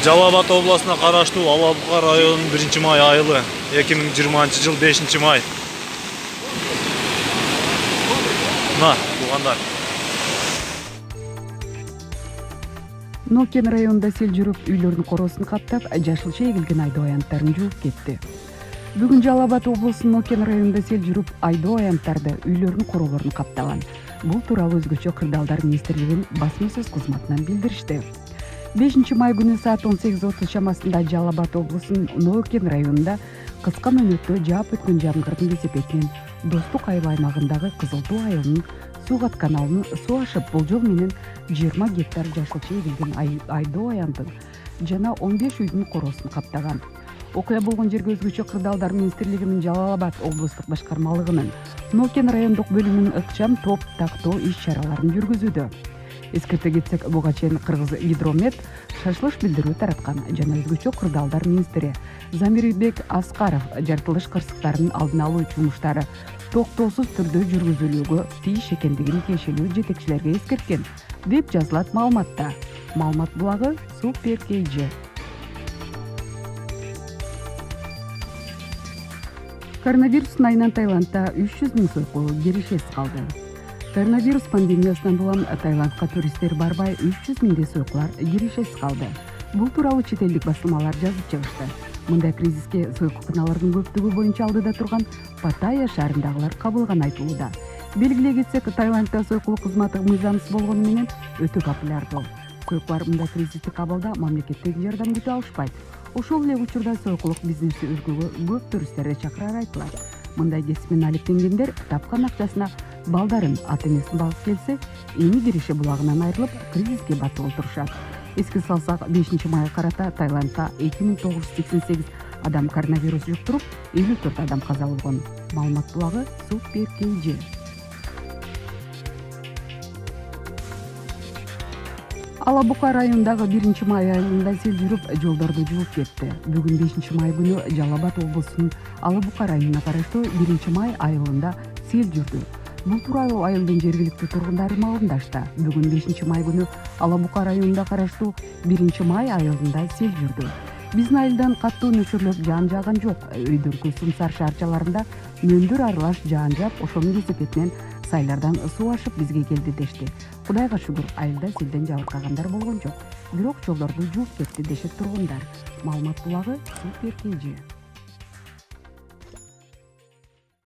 Жалал Абад областына караштуу Ала Бука районунун 1-май айылы 2020-жыл 5-май. Мына туугандар. Нокен районунда сел жүрүп, үйлөрдүн коросун каптап, жашылча эгилген айдоо аянттарын жууп кетти. Бүгүн Жалал Абад облусунун Нокен районунда сел жүрүп, айдоо аянттарды үйлөрдүн королорун каптаган. Бул тууралуу өзгөчө Кырдаалдар министрлигинин басма сөз кызматынан билдиришти. 5-май күнү саат 18:30 чамасында Жалал Абад облусунун Нокен районунда кыска мөөнөттө жаап өткөн жамгырдын кесепетинен Достук айыл аймагындагы Кызыл Тоо айылынын Сугат каналынын суу ашып, болжол менен 20 гектар жашылча эгилген айдоо аяндын жана 15 үйдүн коросун каптаган. Окуя болгон жерге өзгөчө Кырдаалдар министрлигинин Жалал Абад облустук башкармалыгынын Нокен райондук бөлүмүнүн ыкчам топ тактоо иш-чараларын жүргүзүүдө. Эскерте кетсек, буга чейин Кыргыз Гидромет шашылыш билдирүү тараткан жана өзгөчө Кырдаалдар министри Замирбек Аскаров жартылыш кырсыктарынын алдын алуу жумуштары токтоосуз түрдө жүргүзүлүүгө тийиш экендигин тиешелүү жетекчилерге эскерткен, деп жазылат маалыматта. Маалымат булагы Супер KG. Коронавирустун айынан Таиландда 300 000 сойкуу киришесиз калды. Коронавирус пандемиясынан улам Таиландка туристтер барбай 300 000 сойкулар киришесиз калды. Бул тууралуу чет элдик басылмалар жазып чыгышты. Мындай кризиске сойкуканалардын көптүгү боюнча алдыда турган Паттайя шаарындагылар кабылганы айтылууда. Белгилей кетсек, Таиландда сойкулук кызматы мыйзамсыз болгону менен өтө популярдуу. Сойкулар мындай кризистик абалда мамлекеттен жардам күтө алышпайт. Ошол эле учурда сойкулук бизнеси өргөгө көп туристтерди чакырары айтылат. Мындай кесиптен алектенгендер тапкан акчасына балдарын ата-энесин багып келсе, эми киреше булагынан айрылып, кризиске батып отурушат. Эске салсак, 5-майга карата Таиландда 2988 адам коронавирус жуктуруп, 54 адам каза болгон. Маалымат булагы Супер KG. Ала Бука районундагы 1-май айылында сел жүрүп, жолдорду жууп кетти. Бүгүн 5-май күнү Жалал Абад облусунун Ала Бука районуна караштуу 1-май айылында сел жүрдү. Бул тууралуу айылдын жергиликтүү тургундары маалымдашты. Бүгүн 5-май күнү Ала Бука районунда караштуу 1-май айылында сел жүрдү. Биздин айылдан каттуу нөчөрлөп жаан жааган жок. Өйдөркү Сумсар шаарчаларында мөөндөр аралаш жаан жаап, ошонун кесепетинен сайлардан суу ашып бизге келди дешти. Кудайга шүгүр, айылда селден жабыркагандар болгон жок. Бирок жолдорду жууп кетти дешет тургундар. Маалымат булагы Супер KG.